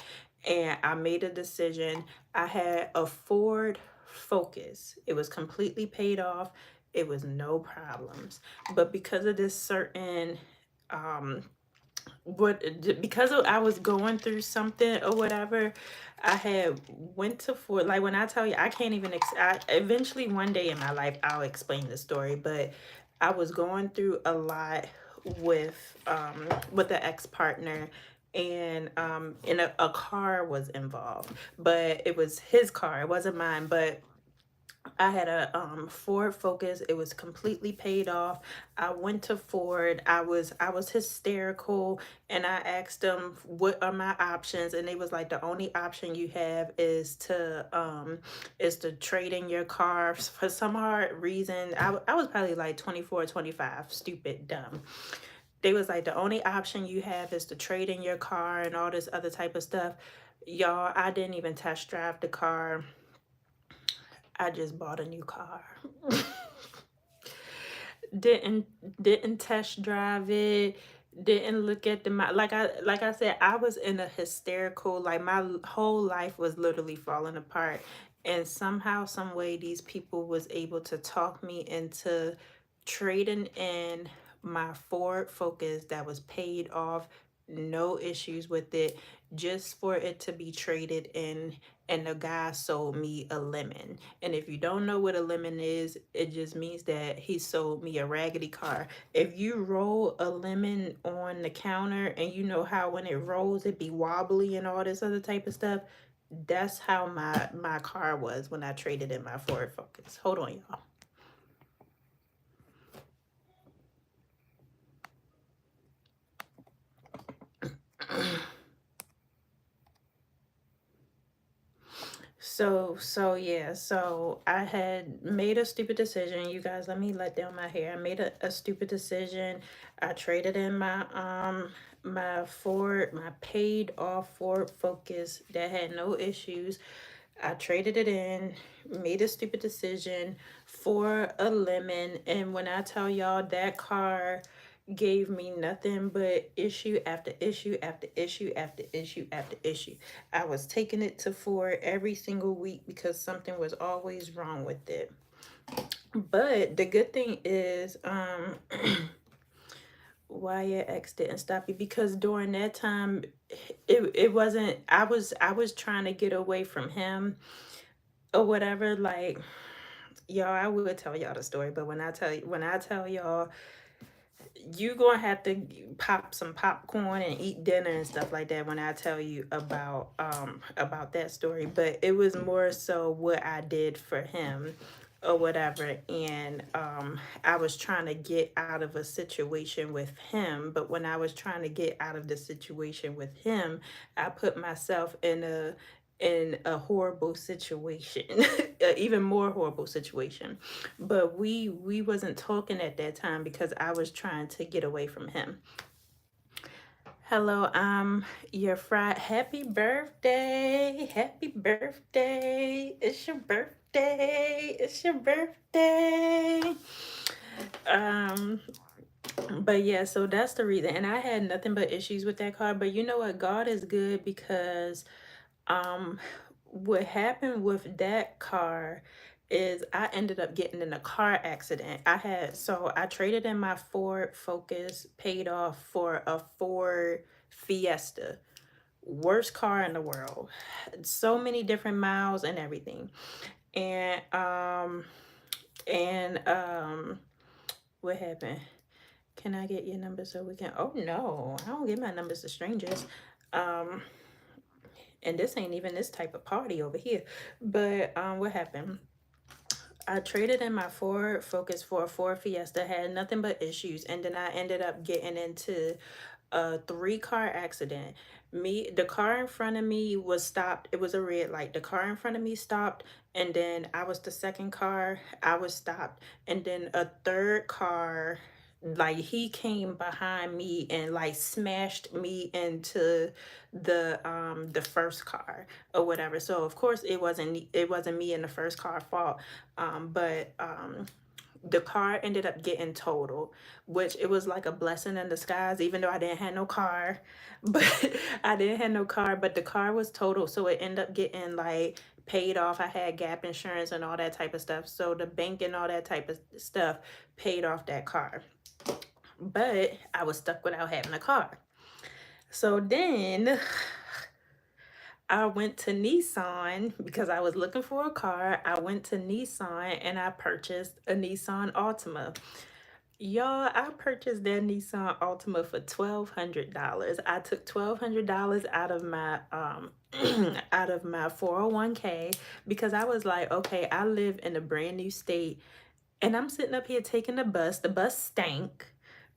and I made a decision. I had a Ford Focus. It was completely paid off. It was no problems. But because of this certain um because I was going through something or whatever, I had went to Ford. Like when I tell you, I can't even eventually one day in my life I'll explain the story, but I was going through a lot with the ex-partner, and a car was involved, but it was his car, it wasn't mine. But I had a Ford Focus. It was completely paid off. I went to Ford. I was hysterical, and I asked them what are my options, and they was like, the only option you have is to trade in your car. For some hard reason, I was probably like 24, 25, stupid, dumb. They was like, the only option you have is to trade in your car and all this other type of stuff. Y'all, I didn't even test drive the car. I just bought a new car. didn't didn't test drive it, didn't look at like I said, I was in a hysterical, like my whole life was literally falling apart, and somehow some way these people was able to talk me into trading in my Ford Focus that was paid off, no issues with it, just for it to be traded in. And the guy sold me a lemon. And if you don't know what a lemon is, it just means that he sold me a raggedy car. If you roll a lemon on the counter and you know how when it rolls it be wobbly and all this other type of stuff, that's how my car was when I traded in my Ford Focus. Hold on, y'all. So yeah, so I had made a stupid decision. You guys, let me let down my hair. I made a stupid decision. I traded in my paid off Ford Focus that had no issues. I traded it in, made a stupid decision for a lemon. And when I tell y'all, that car gave me nothing but issue after issue after issue after issue after issue. I was taking it to Ford every single week because something was always wrong with it. But the good thing is, why your ex didn't stop you, because during that time it wasn't, I was trying to get away from him or whatever. Like, y'all, I would tell y'all the story, but when I tell y'all, you gonna have to pop some popcorn and eat dinner and stuff like that when I tell you about that story. But it was more so what I did for him or whatever. And I was trying to get out of a situation with him, but when I was trying to get out of the situation with him, I put myself in a horrible situation, an even more horrible situation. But we wasn't talking at that time because I was trying to get away from him. Hello, your friend. Happy birthday. Happy birthday. It's your birthday. It's your birthday. Um but yeah, so that's the reason. And I had nothing but issues with that car. But you know what? God is good, because um, what happened with that car is I ended up getting in a car accident. I traded in my Ford Focus, paid off for a Ford Fiesta. Worst car in the world. So many different miles and everything. And what happened? Can I get your number so we can, oh no, I don't give my numbers to strangers. Um and this ain't even this type of party over here. But what happened? I traded in my Ford Focus for a Ford Fiesta, had nothing but issues, and then I ended up getting into a three-car accident. The car in front of me was stopped. It was a red light. The car in front of me stopped, and then I was the second car. I was stopped, and then a third car, like, he came behind me and like smashed me into the first car or whatever. So of course it wasn't me in the first car fault. But the car ended up getting totaled, which it was like a blessing in disguise, even though I didn't have no car. But I didn't have no car, but the car was totaled, so it ended up getting like paid off. I had gap insurance and all that type of stuff, so the bank and all that type of stuff paid off that car. But I was stuck without having a car. So then I went to Nissan because I was looking for a car. I went to Nissan and I purchased a Nissan Altima. Y'all, I purchased that Nissan Altima for $1,200. I took $1,200 out of my out of my 401k, because I was like, okay, I live in a brand new state and I'm sitting up here taking the bus. The bus stank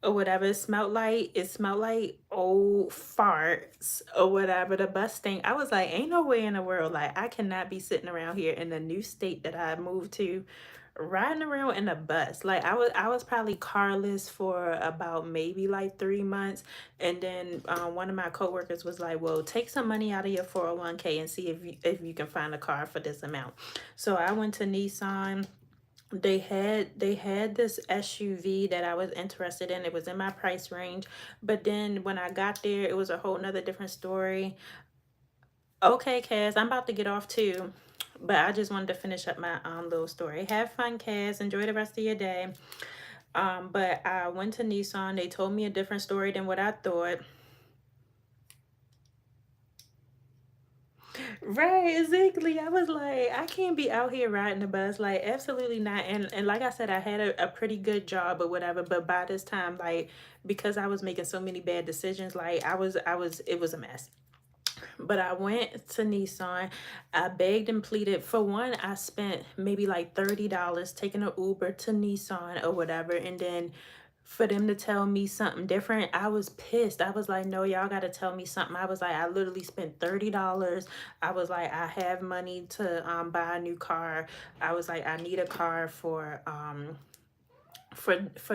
or whatever. It smelled like old farts or whatever. The bus stank. I was like, ain't no way in the world. Like, I cannot be sitting around here in the new state that I moved to, riding around in a bus. Like, I was probably carless for about maybe like 3 months. And then one of my coworkers was like, well, take some money out of your 401k and see if you can find a car for this amount. So I went to Nissan. They had this SUV that I was interested in. It was in my price range. But then when I got there, it was a whole nother different story. Okay, Cass, I'm about to get off too. But I just wanted to finish up my little story. Have fun, Cass. Enjoy the rest of your day. But I went to Nissan. They told me a different story than what I thought. Right, exactly. I was like, I can't be out here riding the bus. Like, absolutely not. And like I said, I had a pretty good job or whatever. But by this time, like, because I was making so many bad decisions, like, it was a mess. But I went to Nissan. I begged and pleaded. For one, I spent maybe like $30 taking an Uber to Nissan or whatever. And then for them to tell me something different, I was pissed. I was like, no, y'all got to tell me something. I was like, I literally spent $30. I was like, I have money to buy a new car. I was like, I need a car for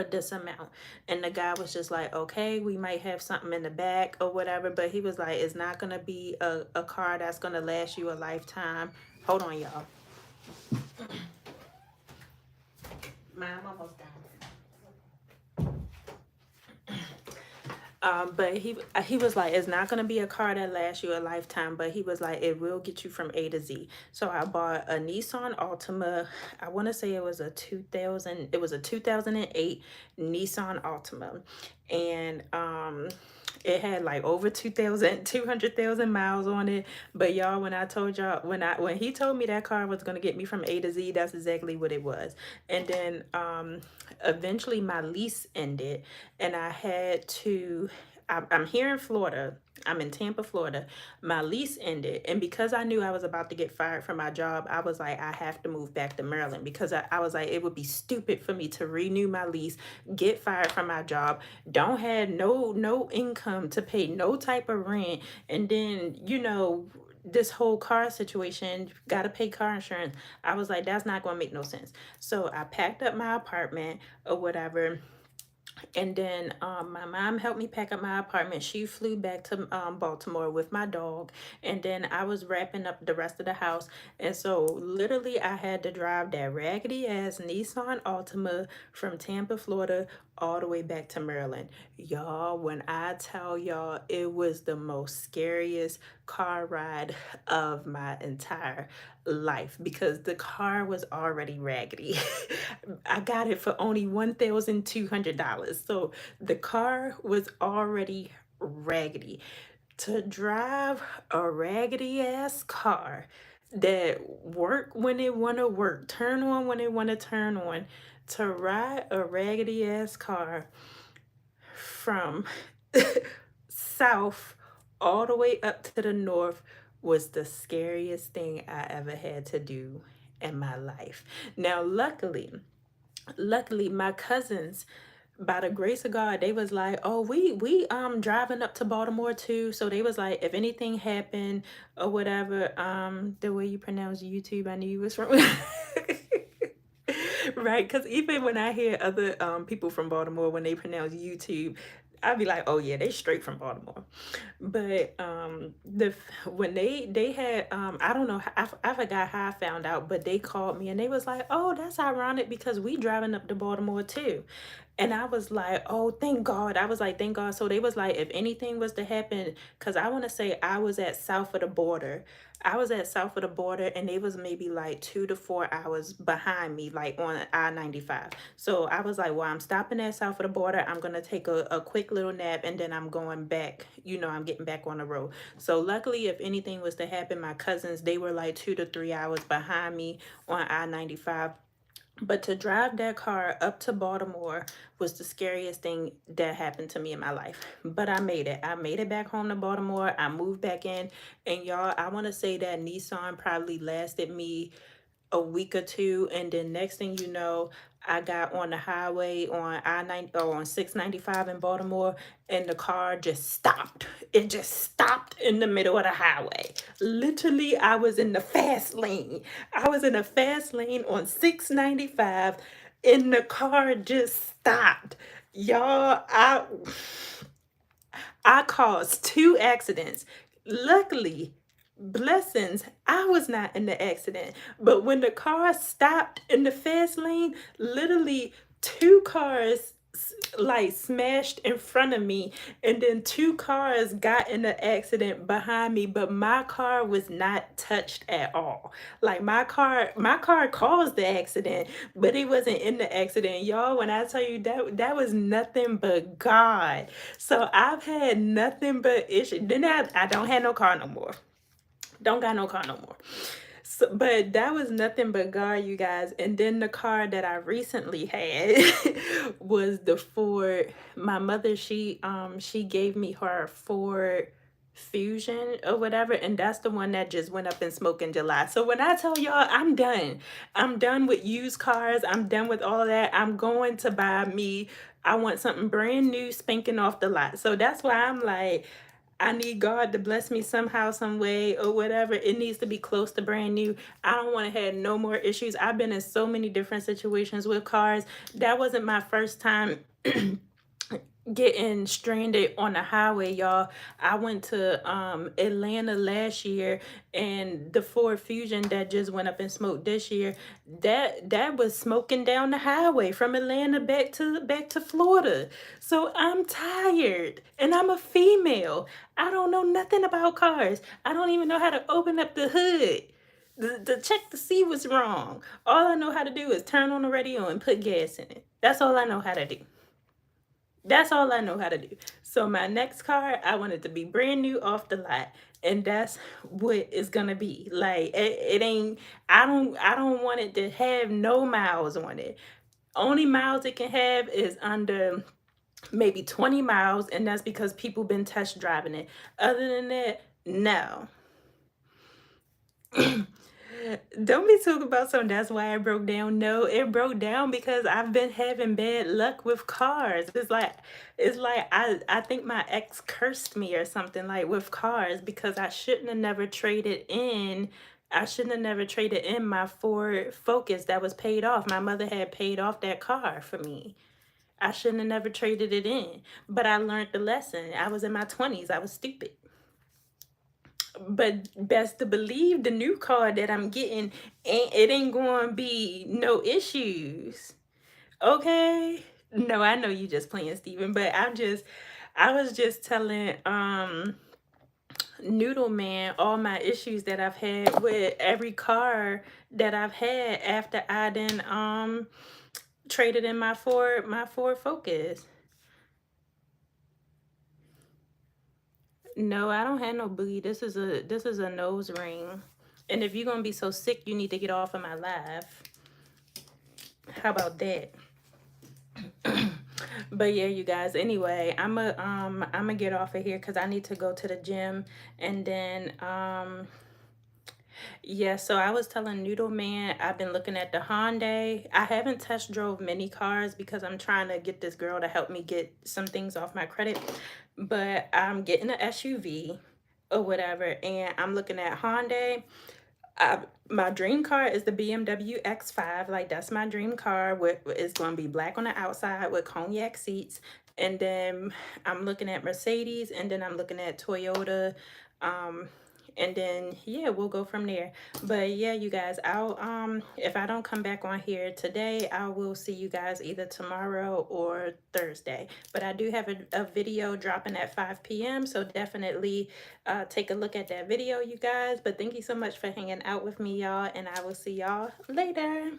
this amount. And the guy was just like, okay, we might have something in the back or whatever, but he was like, it's not gonna be a car that's gonna last you a lifetime. Hold on, y'all. I'm almost done. But he was like, it's not gonna be a car that lasts you a lifetime, but he was like, it will get you from A to Z. So I bought a Nissan Altima. I want to say it was a 2000. It was a 2008 Nissan Altima, and it had like over 200,000 miles on it. But y'all, when I told y'all, when he told me that car was gonna get me from A to Z, that's exactly what it was. And then eventually my lease ended, and I had to. I'm here in Florida. I'm in Tampa, Florida. My lease ended, and because I knew I was about to get fired from my job, I was like, I have to move back to Maryland, because I was like, it would be stupid for me to renew my lease, get fired from my job, don't have no income to pay no type of rent, and then this whole car situation, gotta pay car insurance. I was like, that's not gonna make no sense. So I packed up my apartment or whatever, and then my mom helped me pack up my apartment. She flew back to Baltimore with my dog. And then I was wrapping up the rest of the house. And so literally I had to drive that raggedy ass Nissan Altima from Tampa, Florida, all the way back to Maryland. Y'all, when I tell y'all, it was the most scariest car ride of my entire life, because the car was already raggedy. I got it for only $1,200. So the car was already raggedy. To drive a raggedy ass car that work when it want to work, turn on when it want to turn on, to ride a raggedy ass car from south all the way up to the north was the scariest thing I ever had to do in my life. Now, luckily my cousins, by the grace of God, they was like, oh, we driving up to Baltimore too. So they was like, if anything happened or whatever, the way you pronounce YouTube, I knew you was from right. Because even when I hear other people from Baltimore, when they pronounce YouTube, I'd be like, oh yeah, they straight from Baltimore. But the when they had I don't know, I forgot how I found out, but they called me and they was like, oh, that's ironic because we driving up to Baltimore too. And I was like, oh, thank God. I was like, thank God. So they was like, if anything was to happen, because I want to say I was at south of the border. I was at south of the border, and they was maybe like 2 to 4 hours behind me, like on I-95. So I was like, well, I'm stopping at south of the border. I'm going to take a quick little nap, and then I'm going back. I'm getting back on the road. So luckily, if anything was to happen, my cousins, they were like 2 to 3 hours behind me on I-95. But to drive that car up to Baltimore was the scariest thing that happened to me in my life. But I made it. I made it back home to Baltimore. I moved back in. And y'all, I want to say that Nissan probably lasted me a week or two, and then next thing you know, I got on the highway on I-90 or on 695 in Baltimore, and the car just stopped. It just stopped in the middle of the highway. Literally, I was in the fast lane. I was in a fast lane on 695, and the car just stopped. Y'all, I caused 2 accidents. Luckily, blessings, I was not in the accident. But when the car stopped in the fast lane, literally 2 cars like smashed in front of me, and then 2 cars got in the accident behind me, but my car was not touched at all. Like my car caused the accident, but it wasn't in the accident. Y'all, when I tell you that was nothing but God. So I've had nothing but issue. Then I don't have no car no more. Don't got no car no more. So, but that was nothing but God, you guys. And then the car that I recently had was the Ford. My mother, she gave me her Ford Fusion or whatever, and that's the one that just went up in smoke in July. So when I tell y'all, I'm done. I'm done with used cars. I'm done with all that. I'm going to buy me. I want something brand new, spanking off the lot. So that's why I'm like, I need God to bless me somehow, some way, or whatever. It needs to be close to brand new. I don't want to have no more issues. I've been in so many different situations with cars. That wasn't my first time getting stranded on the highway, y'all. I went to Atlanta last year, and the Ford Fusion that just went up in smoke this year, that was smoking down the highway from Atlanta back to Florida. So I'm tired, and I'm a female. I don't know nothing about cars. I don't even know how to open up the hood. The check to see what's wrong. All I know how to do is turn on the radio and put gas in it. That's all I know how to do. That's all I know how to do. So my next car, I want it to be brand new off the lot. And that's what it's gonna be. Like it ain't I don't want it to have no miles on it. Only miles it can have is under maybe 20 miles, and that's because people been test driving it. Other than that, no. Don't be talking about something. That's why it broke down. No, it broke down because I've been having bad luck with cars. It's like I think my ex cursed me or something like with cars because I shouldn't have never traded in. I shouldn't have never traded in my Ford Focus that was paid off. My mother had paid off that car for me. I shouldn't have never traded it in. But I learned the lesson. I was in my 20s. I was stupid. But best to believe the new car that I'm getting ain't gonna be no issues. Okay? No, I know you just playing Steven, but I was just telling Noodle Man all my issues that I've had with every car that I've had after I then traded in my Ford Focus. No, I don't have no boogie. This is a nose ring. And if you're gonna be so sick, you need to get off of my live. How about that? But yeah, you guys. Anyway, I'm gonna get off of here because I need to go to the gym, and then yeah. So I was telling Noodle Man I've been looking at the Hyundai. I haven't test drove many cars because I'm trying to get this girl to help me get some things off my credit, but I'm getting an SUV or whatever, and I'm looking at Hyundai. My dream car is the BMW X5. Like that's my dream car. It's going to be black on the outside with cognac seats. And then I'm looking at Mercedes, and then I'm looking at Toyota. Um, and then yeah, we'll go from there. But yeah, you guys, I'll if I don't come back on here today, I will see you guys either tomorrow or Thursday. But I do have a video dropping at 5 p.m. So definitely take a look at that video, you guys. But thank you so much for hanging out with me, y'all, and I will see y'all later.